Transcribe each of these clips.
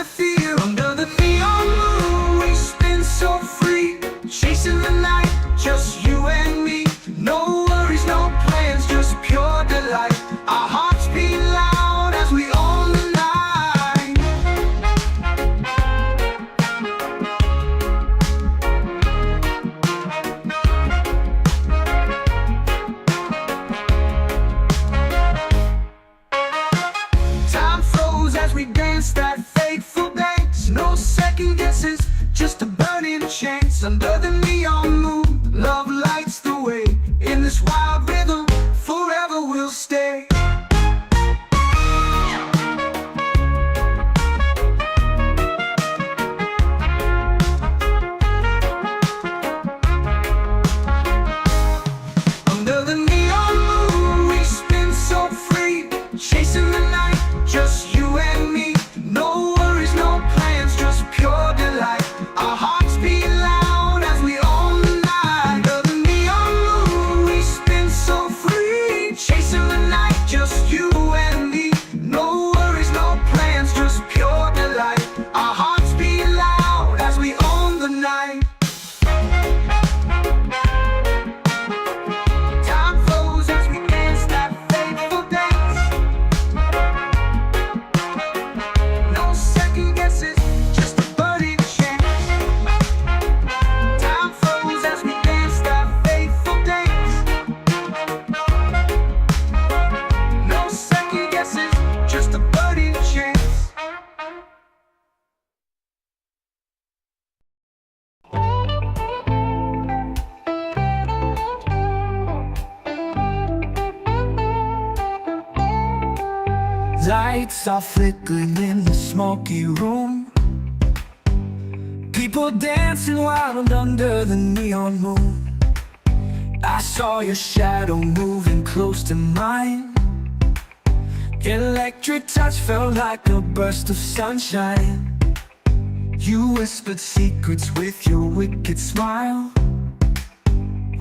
fear. Under the neon moon we spin so free, chasing the night, just you and me. No worries, no plans, just pure delight. Our hearts beat loud as we own the night. Time froze as we danced that fateful dance. No second guesses, just a burning chance. Under the neon moon, love lights the way. In this wild rhythm, forever we'll stay. Under the neon moon we spin so free, chasing the night, just you and me. No worries, no plans, just pure delight. Our hearts beat loud as we own the night. Under the neon moon we spin so free, chasing the night, just you and me. No worries, no plans, just pure delight. Our hearts beat loud as we own the night. Time flows as we dance that fateful dance. No second guesses, just a burning chance. Time flows as we dance that fateful dance. No second guesses, just a burning chance. Lights are flickering in the smoky room. People dancing wild under the neon moon. I saw your shadow moving close to mine. Electric touch felt like a burst of sunshine. You whispered secrets with your wicked smile.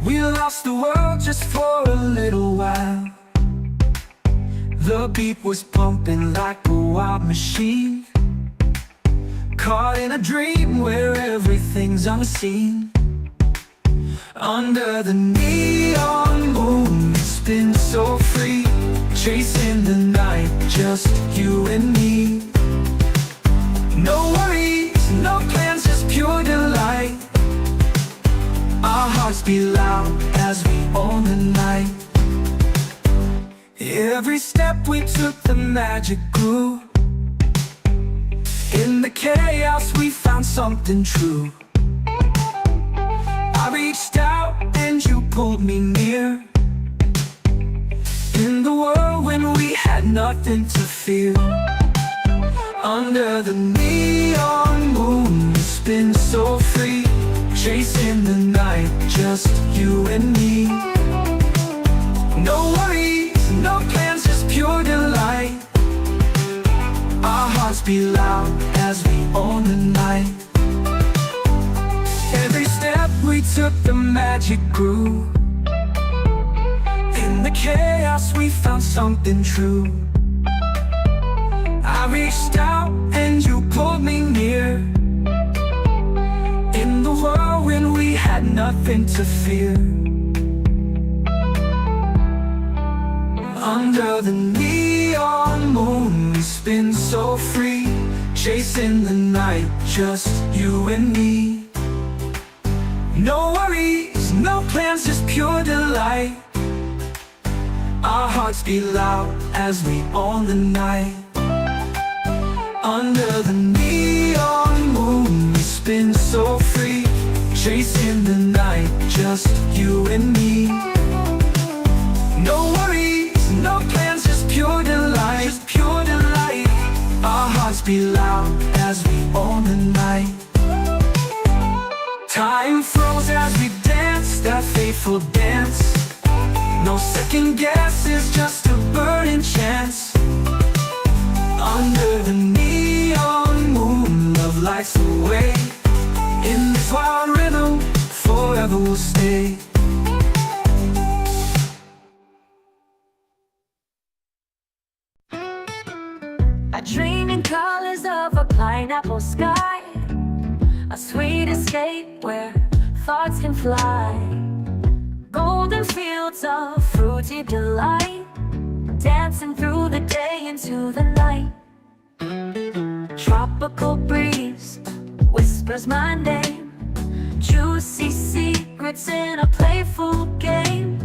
We lost the world just for a little while. The beat was pumping like a wild machine, caught in a dream where everything's unseen. Under the neon moon we spin so free, chasing the night, just you and me. No worries, no plans, just pure delight. Our hearts beat loud as we own the night. Every step we took, the magic grew. In the chaos we found something true. I reached out and you pulled me near. In the world when we had nothing to fear. Under the neon moon we spin so free, chasing the night, just you and me. No worries, no plans, just pure delight. Our hearts beat loud as we own the night. Every step we took, the magic grew. In the chaos we found something true. I reached out and you pulled me near. In the world when we had nothing to fear. Under the neon moon we spin so free, chasing the night, just you and me. No worries, no plans, just pure delight. Our hearts beat loud as we own the night. Under the neon moon we spin so free, chasing the night, just you and me. No worries, no plans, just pure delight. Just pure delight. Our hearts beat loud as we own the night. Time froze as we danced that fateful dance. No second guesses, just a burning chance. Under the neon moon, love lights the way. In this wild rhythm, forever we'll stay. I dream in colors of a pineapple sky, a sweet escape where thoughts can fly. Golden fields of fruity delight, dancing through the day into the night. Tropical breeze whispers my name, juicy secrets in a playful game.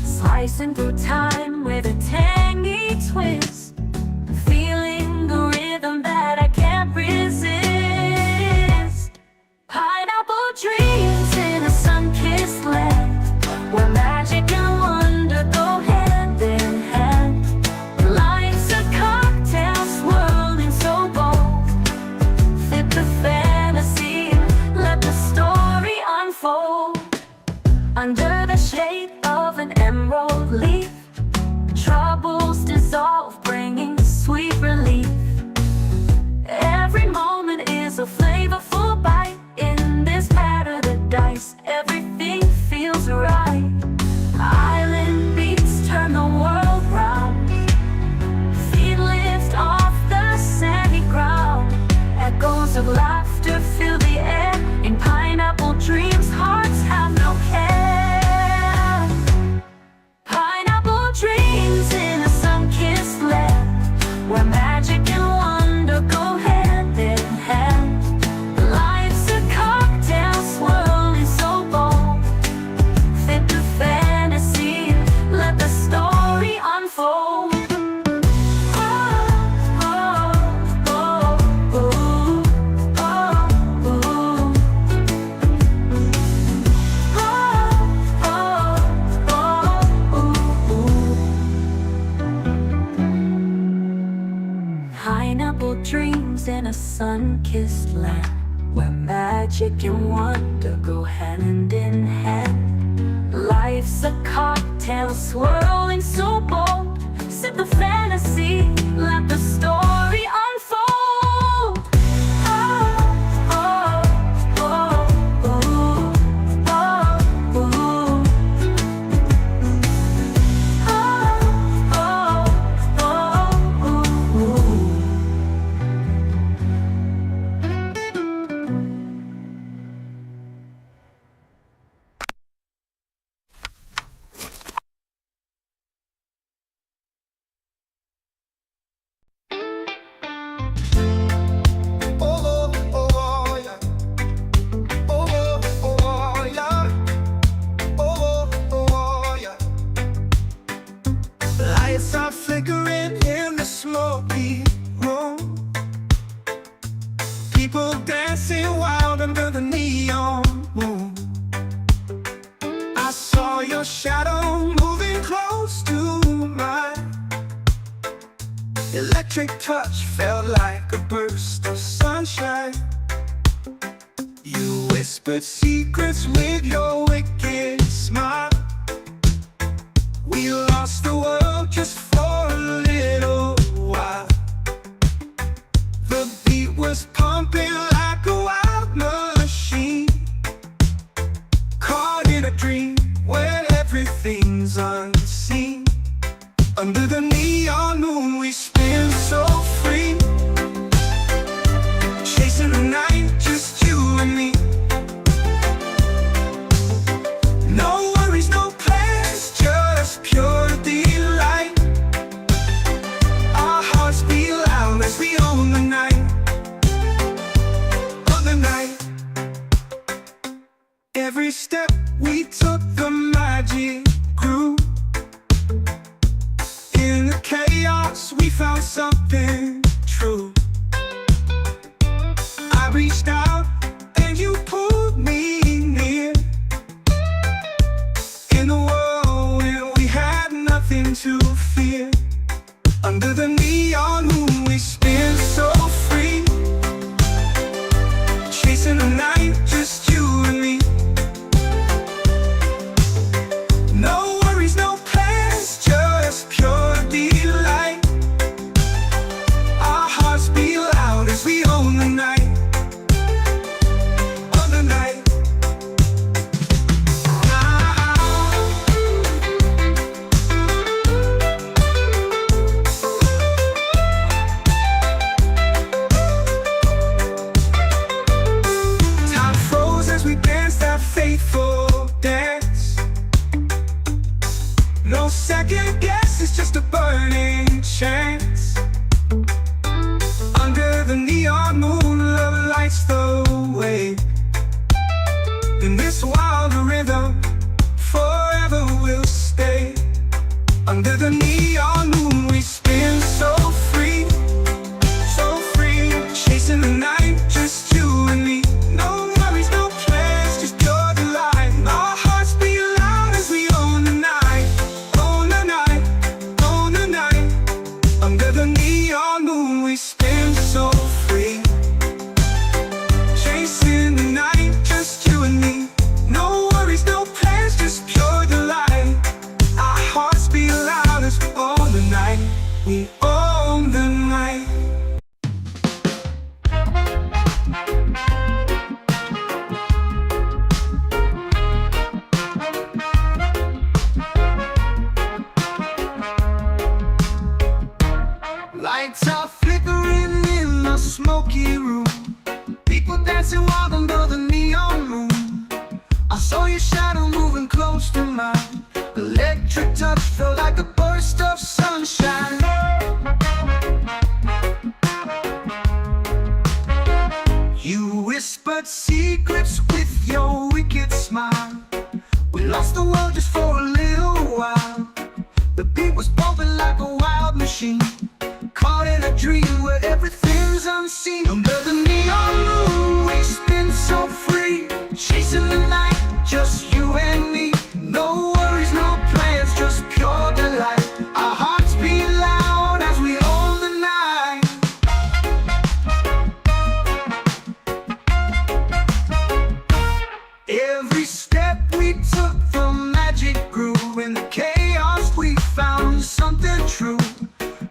Slicing through time with a tangy twist, feeling the rhythm that I can't resist. Pineapple dreams in a sun-kissed land, where magic and wonder go hand in hand. Life's a cocktail swirling so bold, fit the fantasy, let the story unfold. Under the shade of an emerald leaf, troubles dissolve, bringing sweet relief. Every moment is a flavorful bite. In this paradise, everything feels right. Island beats turn the world round, feet lift off the sandy ground. Echoes of laughter fill the air. In pineapple dreams, hearts have no care. Pineapple dreams in a sun-kissed land, where magic and wonder go hand in hand. Life's a cocktail swirling so bold, fit the fantasy, let the story unfold. Pineapple dreams in a sun-kissed land, where magic and wonder go hand in hand. Life's a cocktail swirling so bold, sip the fantasy, let the story unfold. Lights are flickering in the smoky room, people dancing wild under the neon moon. I saw your shadow moving close to mine. Electric touch felt like a burst of sunshine. You whispered secrets with your wicked smile. We lost the world just for a little while. The beat was pumping like a wild machine, caught in a dream where everything's unseen. Under the neon moon we spin so free, chasing the night, just you and me. No worries, no plans, just pure delight. Our hearts beat loud as we own the night. On the night, every step we took, the magic grew. In the chaos we found something true. I reached out and you pulled me near, in a world where we had nothing to fear. Under the neon moon we spin so free, chasing the night, just you and me. No worries, no plans, just pure delight. Our hearts beat loud as we own the night. smoky room. People dancing wild under the neon moon. I saw your shadow moving close to mine. Electric touch felt like a burst of sunshine. You whispered secrets with your wicked smile. We lost the world just for a little while. The beat was bumping like a wild machine, caught in a dream where everything's unseen. Under the neon moon we spin so free, chasing the night, just you and me. No worries, no plans, just pure delight. Our hearts beat loud as we own the night. Every step we took, the magic grew. In the chaos we found something true.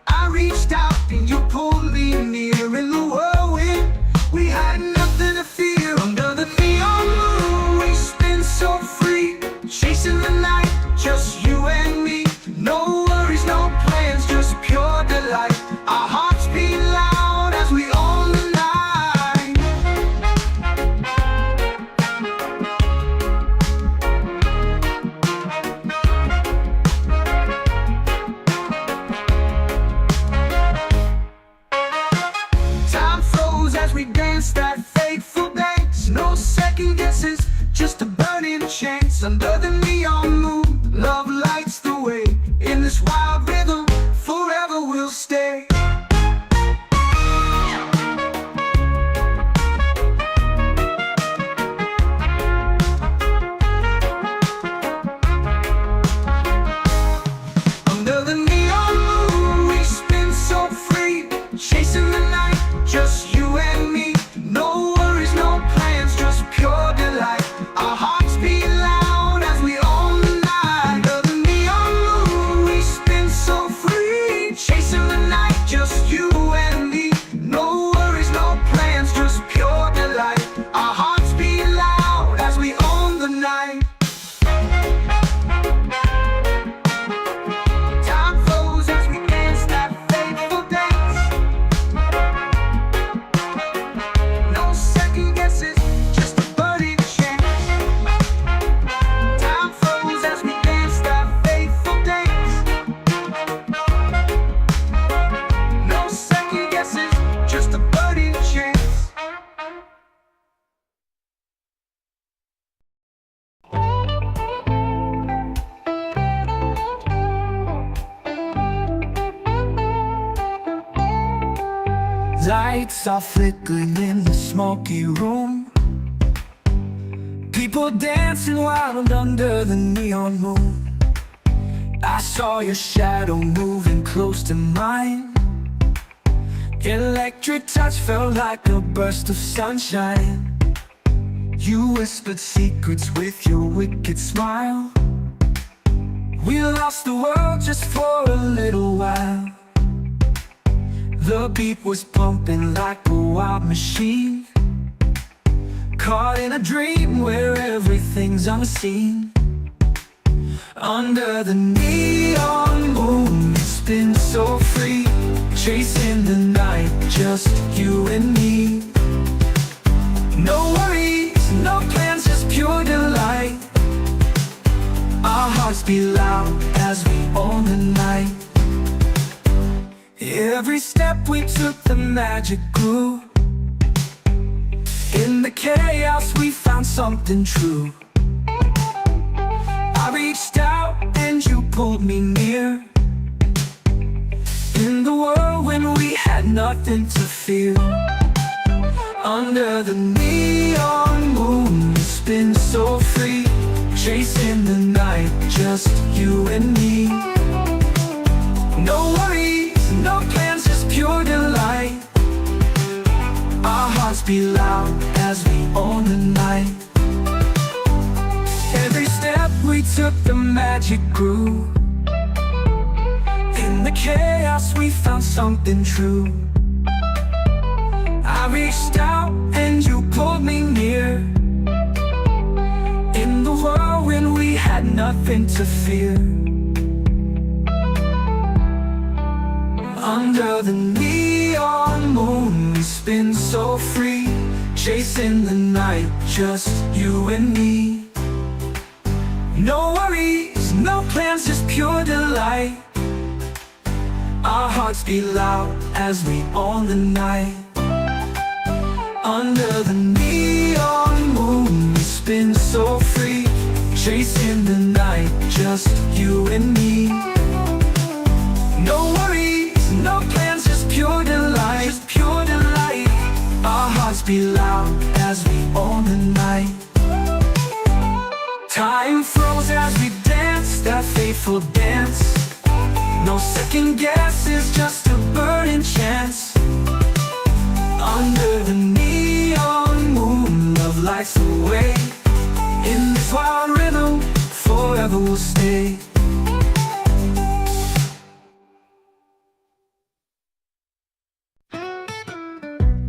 I reached out and you pulled me near. In the whirlwind we had nothing to fear. Under the neon moon we spin so free, chasing the night, just you and me. No worries, no plans, just pure delight. Our hearts beat loud as we own the night. Time froze as we danced that fateful dance. No second guesses, just a burning chance. Under the neon moon, love lights the way. In this wild rhythm, forever we'll stay. Under the neon moon we spin so free, chasing the night, just you and me. No worries, no plans, just pure delight. Our hearts beat loud as we own the night. Under the neon moon we spin so free, chasing the night, just you and me. No worries, no plans, just pure delight. Our hearts beat loud as we own the night. Time froze as we danced that fateful dance. No second guesses, just a burning chance. Time froze as we danced that fateful dance. No second guesses, just a burning chance. Lights are flickering in the smoky room. People dancing wild under the neon moon. I saw your shadow moving close to mine. Electric touch felt like a burst of sunshine. You whispered secrets with your wicked smile. We lost the world just for a little while. The beat was pumping like a wild machine, caught in a dream where everything's unseen. Under the neon moon we spin so free, chasing the night, just you and me. No worries, no plans, just pure delight. Our hearts beat loud as we own the night. Every step we took, the magic grew. In the chaos we found something true. I reached out and you pulled me near. In the whirlwind we had nothing to fear. Under the neon moon we spin so free, chasing the night, just you and me. No worries, no plans, just pure delight. Our hearts beat loud as we own the night. Every step we took, the magic grew. In the chaos we found something true. I reached out and you pulled me near. In the whirlwind we had nothing to fear. Under the neon neon moon, we spin so free, chasing the night, just you and me. No worries, no plans, just pure delight. Our hearts beat loud as we own the night. Under the neon moon, we spin so free, chasing the night, just you and me. No worries, no plans, just pure delight, just pure delight. Our hearts beat loud as we own the night. Time froze as we danced that fateful dance. No second guesses, just a burning chance. Under the neon moon, love lights the way. In this wild rhythm, forever we'll stay.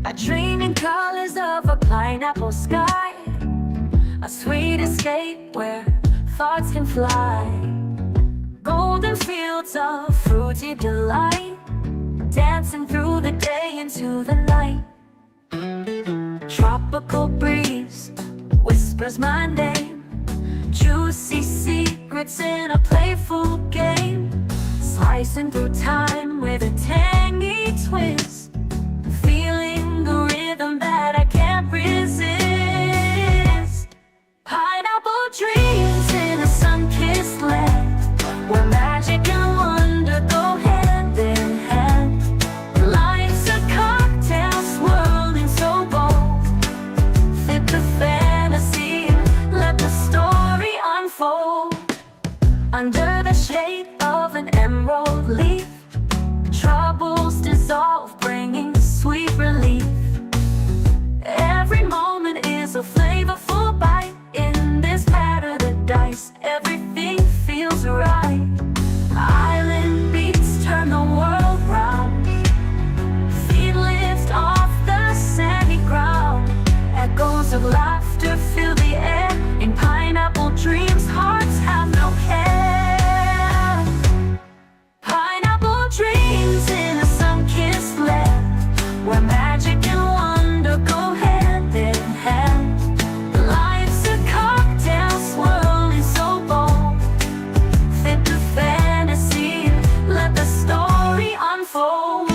I dream in colors of a pineapple sky, a sweet escape where thoughts can fly. Golden fields of fruity delight, dancing through the day into the night. Tropical breeze whispers my name, juicy secrets in a playful game. Slicing through time with a tangy twist, feeling the rhythm that I can't resist. Pineapple dreams in a sun-kissed land, where magic and wonder go hand in hand. Life's a cocktail swirling so bold, fit the fantasy, let the story unfold. Under the shade of an emerald leaf, troubles dissolve, bringing sweet relief. Every moment is a flavorful bite. In this paradise, everything feels right. Island beats turn the world round, feet lift off the sandy ground. Echoes of laughter fill the air. In pineapple dreams, hearts have no care. Pineapple dreams in a sun-kissed land, where magic and wonder go hand in hand. Life's a cocktail swirling so bold, fit the fantasy, let the story unfold.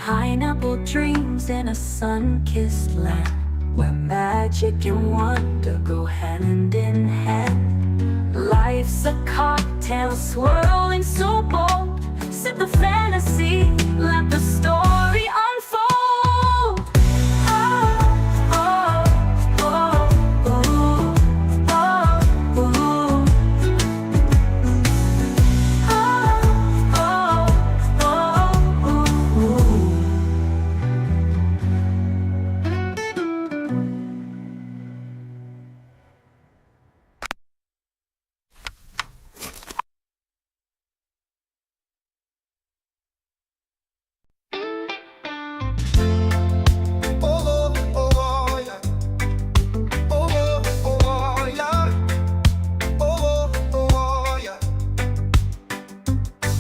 Pineapple dreams in a sun-kissed land, where magic and wonder go hand in hand. Life's a cocktail swirling so bold, sip the fantasy, let the story unfold.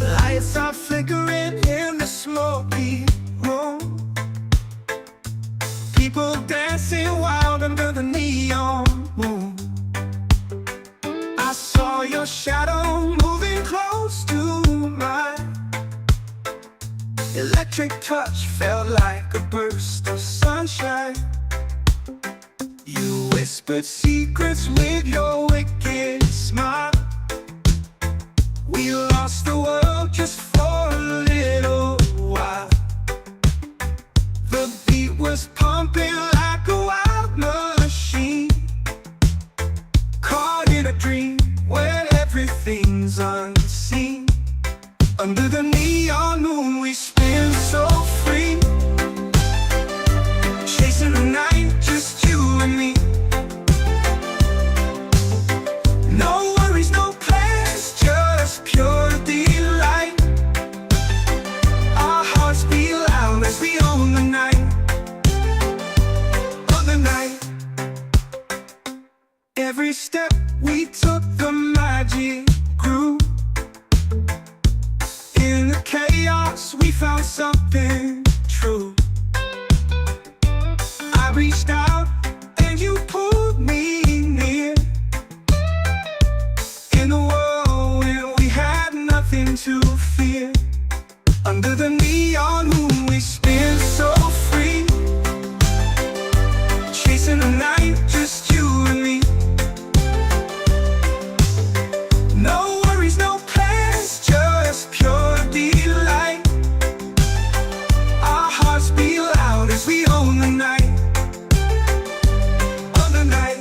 Lights are flickering in the smoky room, people dancing wild under the neon moon. I saw your shadow moving close to mine. Electric touch felt like a burst of sunshine. You whispered secrets with your wicked smile. We lost the world just for a little while. The beat was pumping like a wild machine, caught in a dream where everything's unseen. Under the neon moon, we spin so free, chasing the night, just you and me. No worries, no plans, just pure delight. Our the night, on the night. Every step we took, the magic grew. In the chaos, we found something true. I reached out and you pulled me near. In a world where we had nothing to fear. Under the neon moon we spin so free. Chasing the night, just you and me. No worries, no plans, just pure delight. Our hearts beat loud as we own the night, on the night.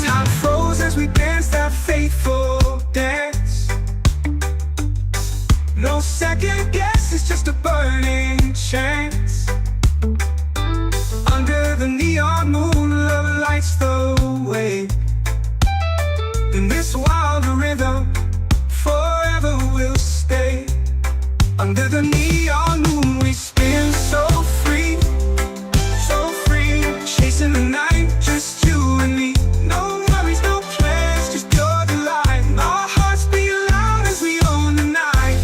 Time froze as we danced that fateful dance. No second guess, it's just a burning chance. Under the neon moon, love lights the way. In this wild rhythm, forever we'll stay. Under the neon moon, we spin so free, so free. Chasing the night, just you and me. No worries, no plans, just pure delight. Our hearts beat loud as we own the night,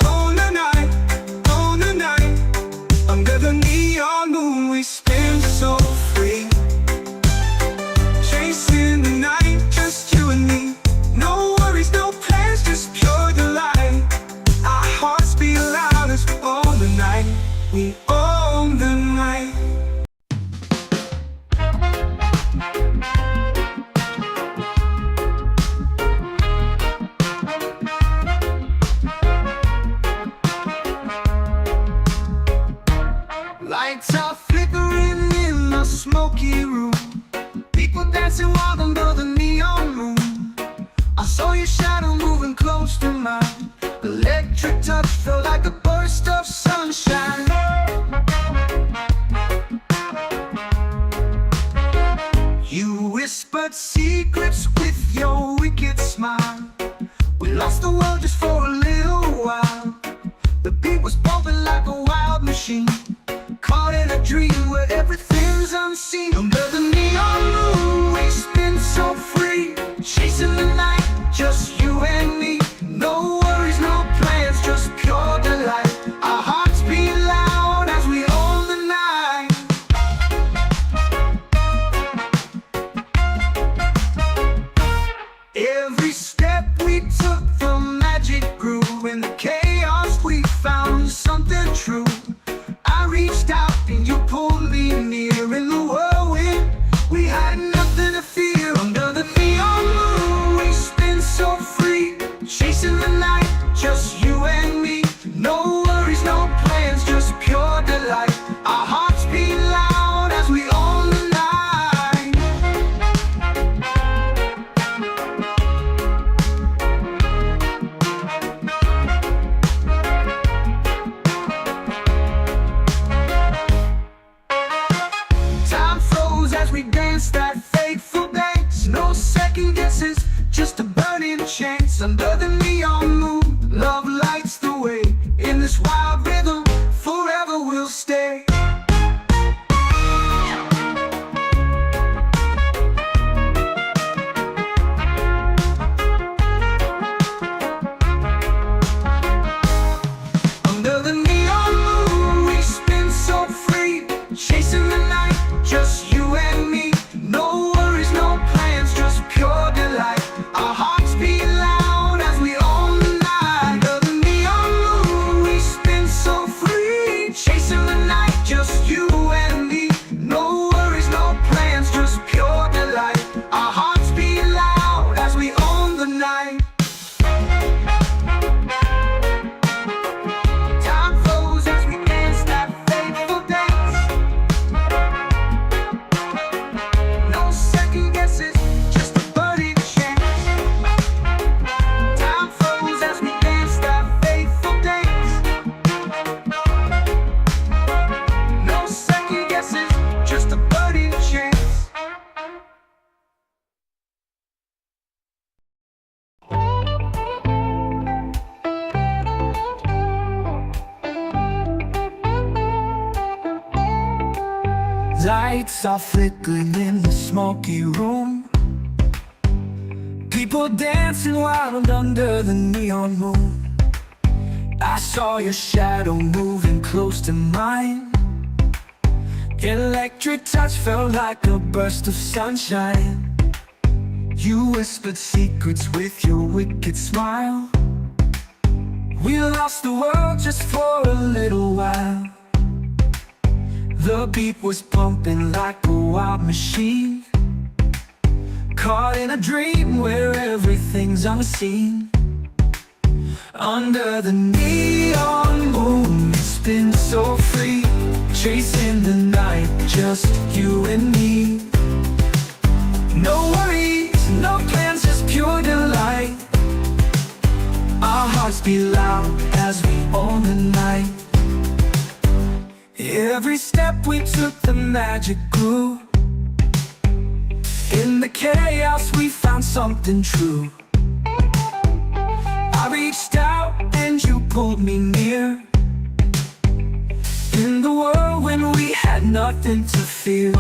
own the night, own the night. Under the neon moon, we spin so free. Chasing the night, just you and me. No worries, no plans, just pure delight. Our hearts beat loud as we own the night, we own the night. Lights are flickering in the smoky room. People dancing wild under the neon moon. I saw your shadow moving close to mine. Electric touch felt like a burst of sunshine. You whispered secrets with your wicked smile. We lost the world just for a little while. The beat was bumping like a wild machine, caught in a dream where everything's unseen. Under the neon moon, we spin so free. Chasing the night, just you and me. No worries, no plans, just pure delight. Our hearts beat loud as we own the night. Every step we took, the magic grew. In the chaos, we found something true. I reached out and you pulled me near. In the whirlwind, we had nothing to fear. Under the neon moon, we spin so free. Chasing the night, just you and me. No worries, no plans, just pure delight. Our hearts beat loud as we own the night. Time froze as we danced that fateful dance. No second guesses, just a burning chance. Under the neon moon, love lights the way. In this wild rhythm, forever we'll stay. Under the neon moon, we spin so free. Chasing the night, just you and me. No burning chance. Lights are flickering in the smoky room. People dancing wild under the neon moon. I saw your shadow moving close to mine. Electric touch felt like a burst of sunshine. You whispered secrets with your wicked smile. We lost the world just for a little while. The beat was pumping like a wild machine, caught in a dream where everything's unseen. Under the neon moon, it's been so free, chasing the night, just you and me. No worries, no plans, just pure delight. Our hearts beat loud as we own the night. Every step we took, the magic grew. In the chaos we found something true. I reached out and you pulled me near. In the world when we had nothing to fear.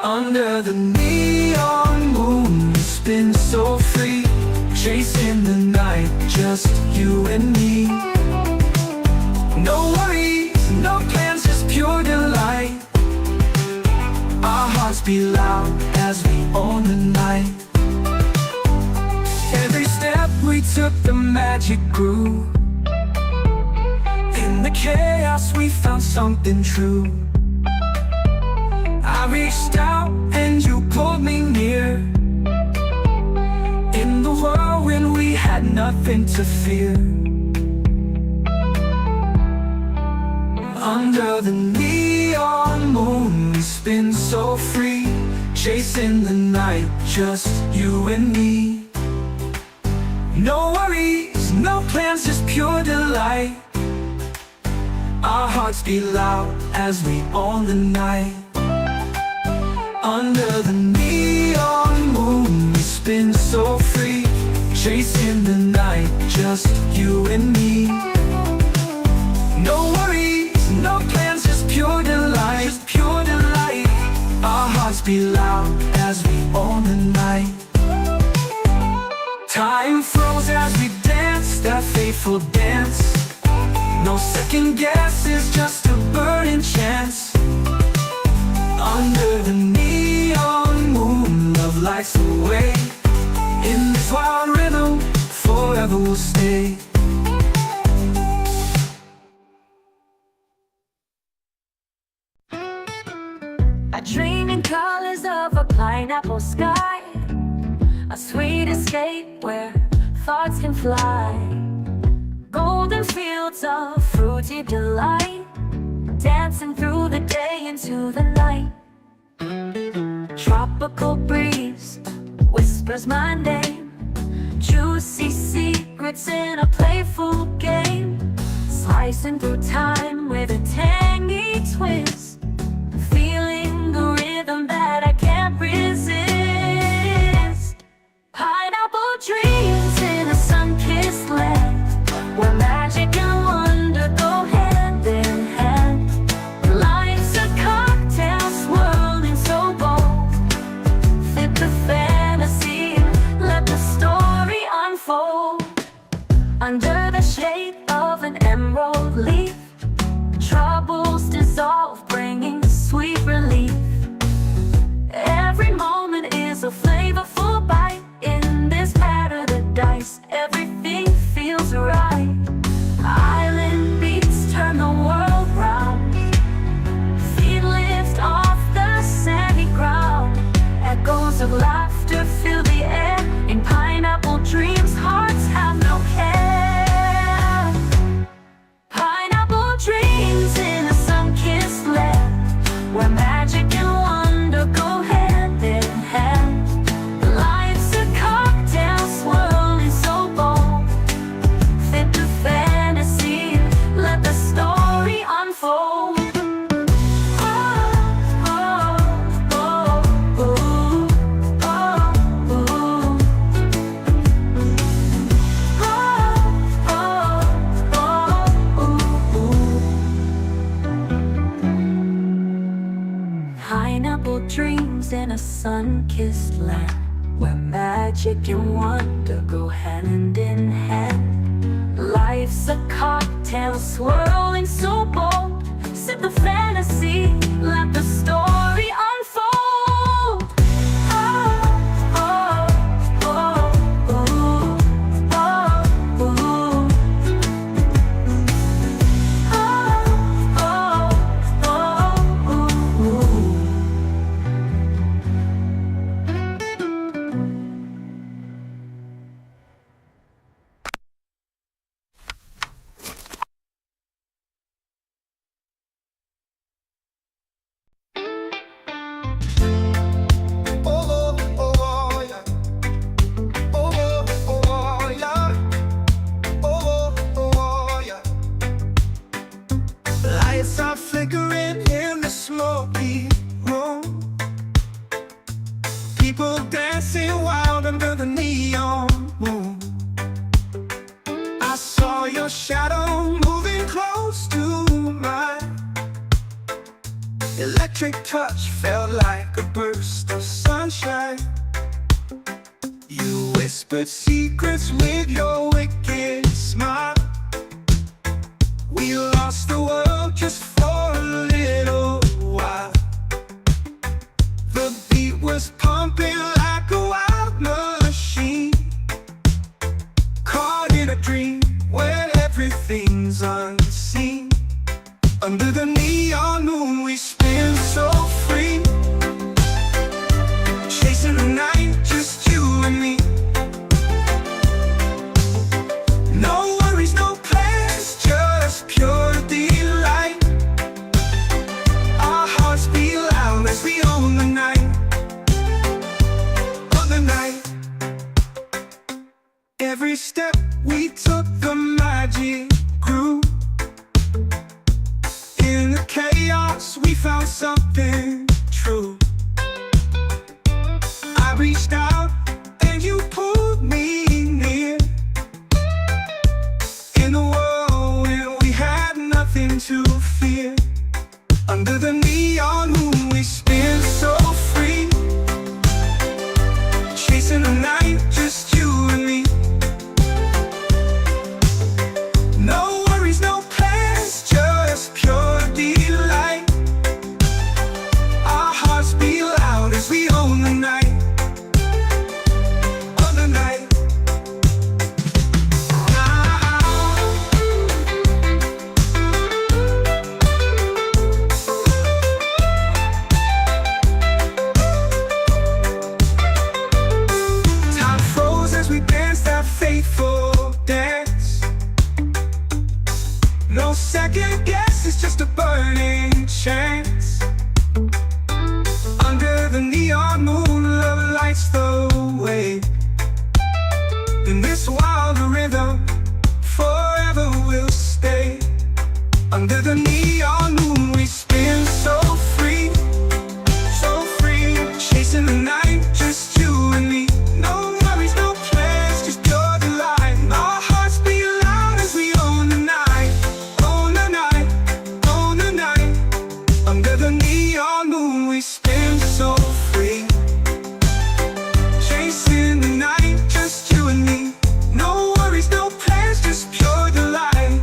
Under the neon moon, it's been so free, chasing the night, just you and me. No worries, no plans, just pure delight. Our hearts beat loud as we own the night. Every step we took, the magic grew. In the chaos we found something true. I reached out and you pulled me near. In the world when we had nothing to fear. Under the neon moon, we spin so free, chasing the night, just you and me. No worries, no plans, just pure delight. Our hearts beat loud as we own the night. Under the neon moon, we spin so free, chasing the night, just you and me. No worries, no plans, just pure delight, just pure delight. Our hearts beat loud as we own the night. Time froze as we danced that fateful dance. No second guesses, just a burning chance. Under the neon moon, love lights the way. In this wild rhythm, forever we'll stay. I dream in colors of a pineapple sky, a sweet escape where thoughts can fly. Golden fields of fruity delight, dancing through the day into the night. Tropical breeze whispers my name, juicy secrets in a playful game. Slicing through time with a tangy twist, feeling the rhythm that I can't resist. Pineapple dreams in a sun-kissed land, where magic and wonder go hand in hand. Life's a cocktail swirling so bold, fit the fantasy, let the story unfold. Under the shade of an emerald leaf, troubles dissolve Undefinable dreams in a sun-kissed land, where magic and wonder go hand in hand. Life's a cocktail swirling so bold. Sip the fantasy, let the story unfold. Oh, oh, oh, ooh, oh, ooh. Oh, oh, oh, yeah. Oh, oh, oh, yeah. Oh, oh, oh, yeah. Lights are flickering in the smoky room. People dancing wild under the neon moon. I saw your shadow moving close to mine. Electric touch felt like a burst of sunshine. You whispered secrets with your wicked smile. We lost the world just for a little while. The beat was pumping like a wild machine, caught in a dream where everything's unseen. Under the neon moon we spin so free, chasing the night, just you and me. No worries, no plans, just pure delight. Our hearts beat loud as we own the night. On the night, every step we took the magic grew. In the chaos we found something true. I reached out and you pulled me near. In a world when we had nothing to fear. Under the neon moon we spin so free, chasing the night, just you and me. No worries, no plans, just pure delight. Our hearts beat loud as we own the night. On the night. Time froze as we danced that fateful dance. No second guess, it's just a burning chance. Under the neon moon, love lights the way. In this wild rhythm, forever we'll stay. Under the neon moon, we spin so free, chasing the night, just you and me. No worries, no plans, just pure delight. Our hearts beat loud as we own the night. Own the night, own the night. Under the neon moon we spin so free, chasing the night, just you and me. No worries, no plans, just pure delight.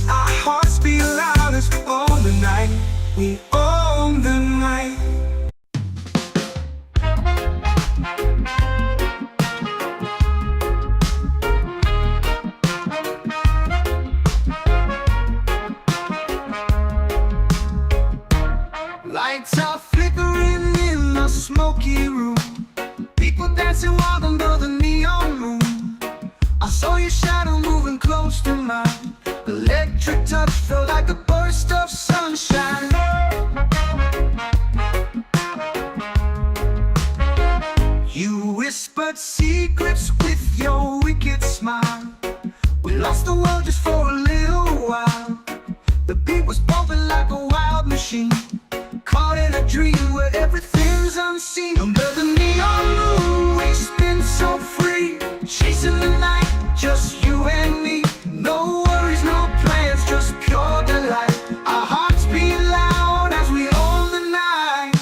Our hearts beat loud as we own the night. We own the night. Lights are flickering in the smoky room. People dancing wild under the neon moon. I saw your shadow moving close to mine. Electric touch felt like a burst of sunshine. You whispered secrets with your wicked smile. We lost the world just for a little while. The beat was bumping like a wild machine, caught in a dream where everything's unseen. Under the neon moon we spin so free, chasing the night, just you and me. No worries, no plans, just pure delight. Our hearts beat loud as we own the night.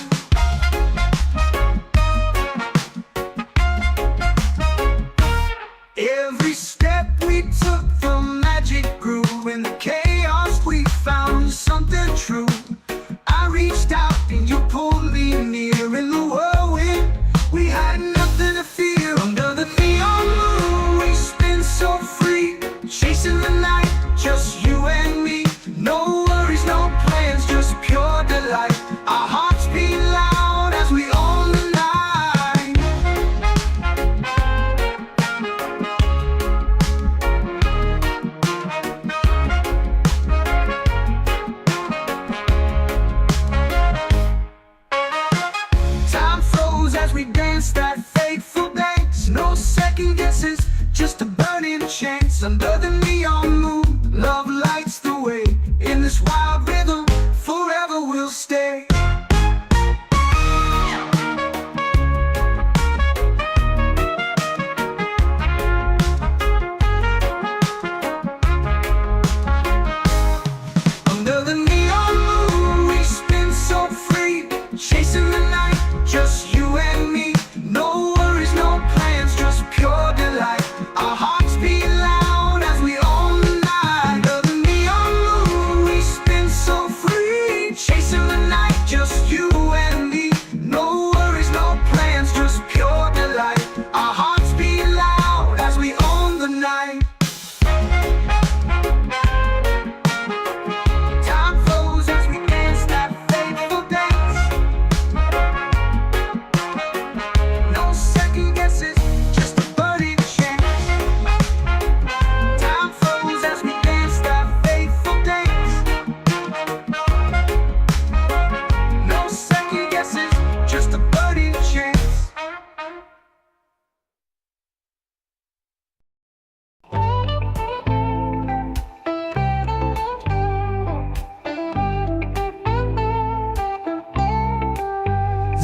we dance that fateful dance. No second guesses, just a burning chance. Under the neon moon, love lights the way. In this wild rhythm, forever we'll stay. Under the neon moon, we spin so free, chasing the night, just you and me. No worries, no plans, just pure delight. Our hearts beat loud as we own the night. Under the neon moon, we spin so free, chasing the night, just you and me. No worries, no plans, just pure delight. Our hearts beat loud as we own the night. Time flows as we dance that fateful dance. No second guesses, just a burning chance. Time flows as we dance that fateful dance. No second guesses, just a burning chance.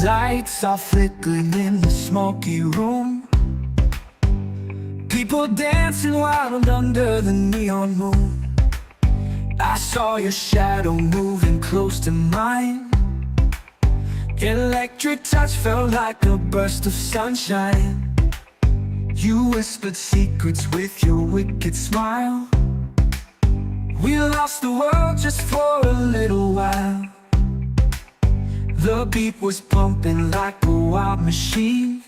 Lights are flickering in the smoky room. People dancing wild under the neon moon. I saw your shadow moving close to mine. Electric touch felt like a burst of sunshine. You whispered secrets with your wicked smile. We lost the world just for a little while. The beat was pumping like a wild machine,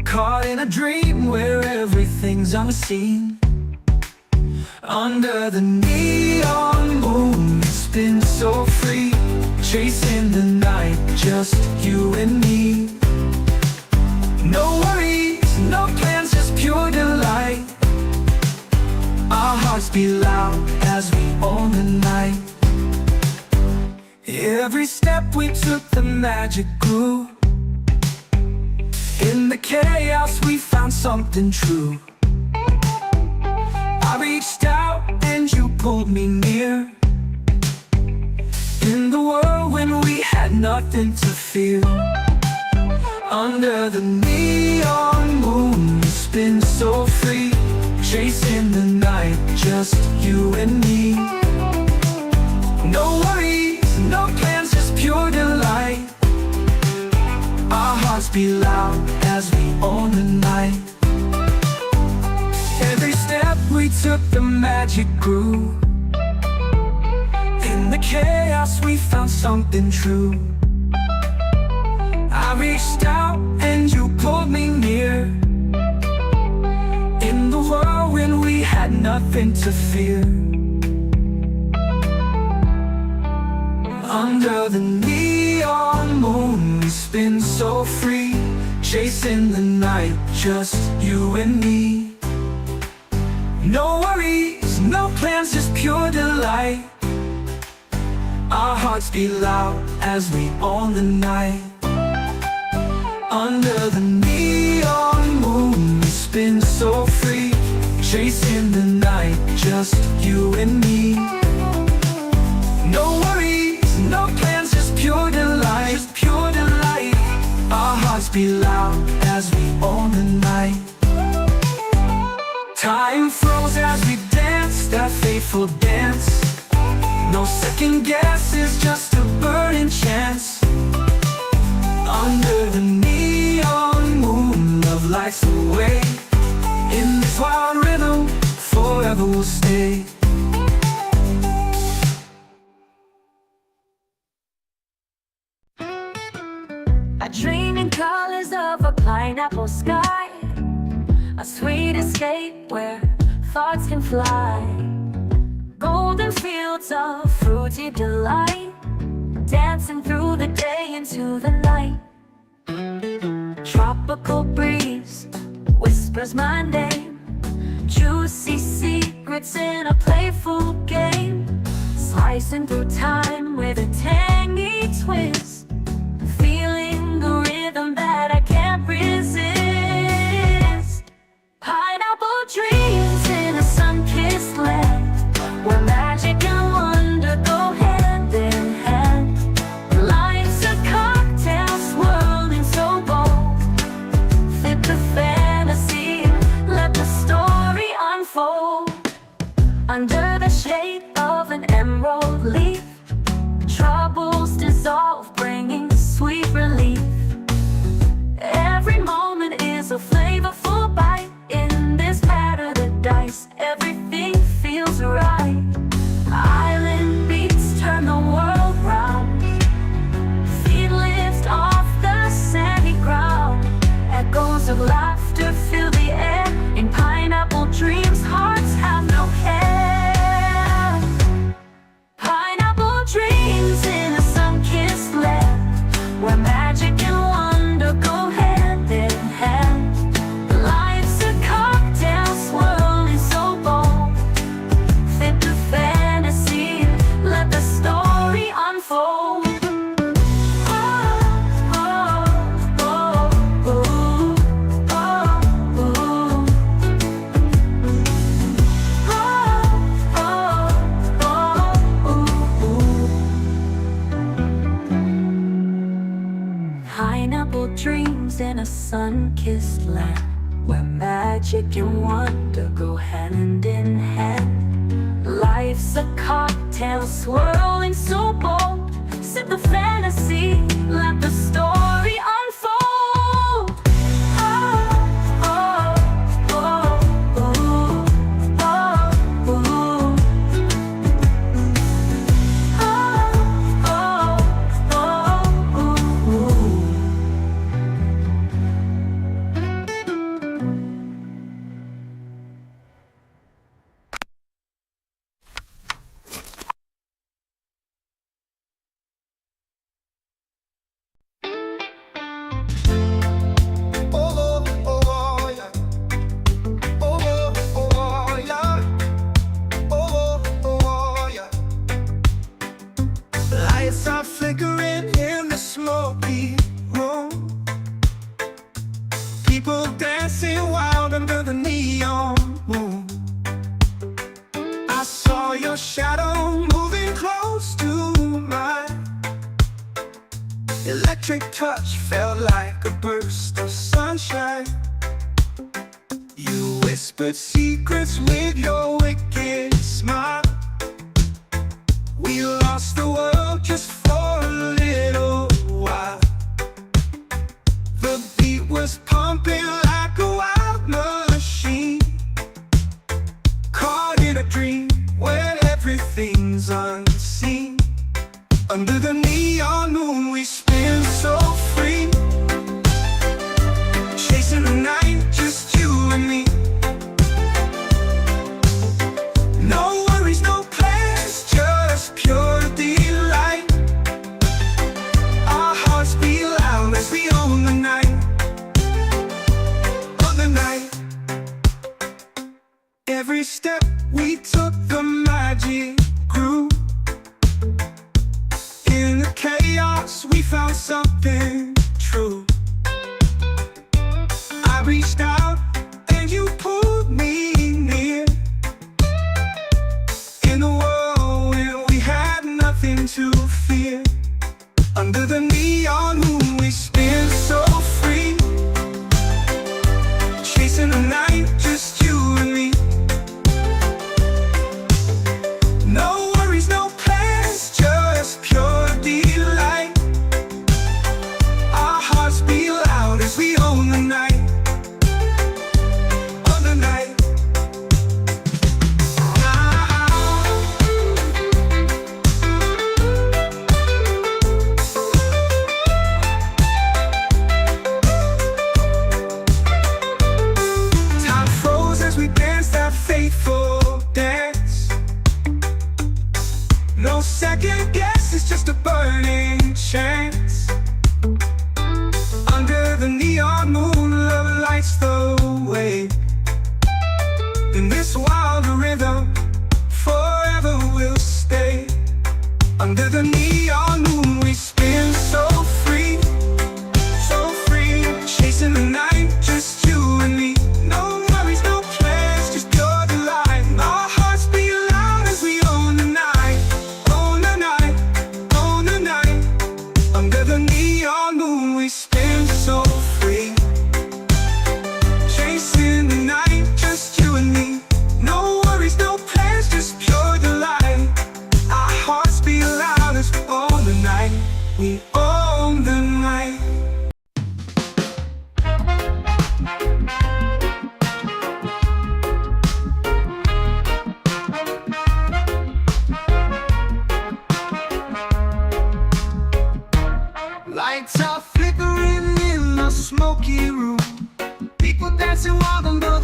caught in a dream where everything's unseen. Under the neon moon, we spin so free, chasing the night, just you and me. No worries, no plans, just pure delight. Our hearts beat loud as we own the night. Every step we took, the magic grew. In the chaos we found something true. I reached out and you pulled me near. In the world when we had nothing to fear. Under the neon moon, we spin so free, chasing the night, just you and me. No worries, no plans, just pure delight. Our hearts beat loud as we own the night. Every step we took, the magic grew. In the chaos we found something true. I reached out and you pulled me near. In the world when we had nothing to fear. Under the neon moon, we spin so free, chasing the night, just you and me. No worries, no plans, just pure delight. Our hearts beat loud as we own the night. Under the neon moon, we spin so free, chasing the night, just you and me. No worries, no plans, just pure delight, just pure delight. Our hearts beat loud as we own the night. Time froze as we danced that fateful dance. No second guesses, just a burning chance. Under the neon moon, love lights the way. In this wild rhythm, forever we'll stay. I dream in colors of a pineapple sky, a sweet escape where thoughts can fly. Golden fields of fruity delight, dancing through the day into the night. Tropical breeze whispers my name, juicy secrets in a playful game. Slicing through time with a tangy twist, feeling the rhythm pineapple dreams in a sun-kissed land, where magic and wonder go hand in hand. Life's a cocktail swirling so bold. Sip the fantasy, let the story unfold. Oh, oh, oh, oh, oh, oh. Oh, oh, yeah. Oh, oh, yeah. Oh, oh, yeah. Lights are flickering in the smoky room. People dancing wild under the neon moon. I saw your shadow moving close to mine. Electric touch felt like a burst of sunshine. You whispered secrets with your wicked smile. We lost the world just for a little while. The beat was pumping like a wild machine, caught in a dream where everything's unseen. Under the neon moon we spin so free, chasing the night, just you and me. No worries, no plans, just pure delight. Our hearts beat loud as we own the night. On the night, every step we took, the magic grew. In the chaos we found something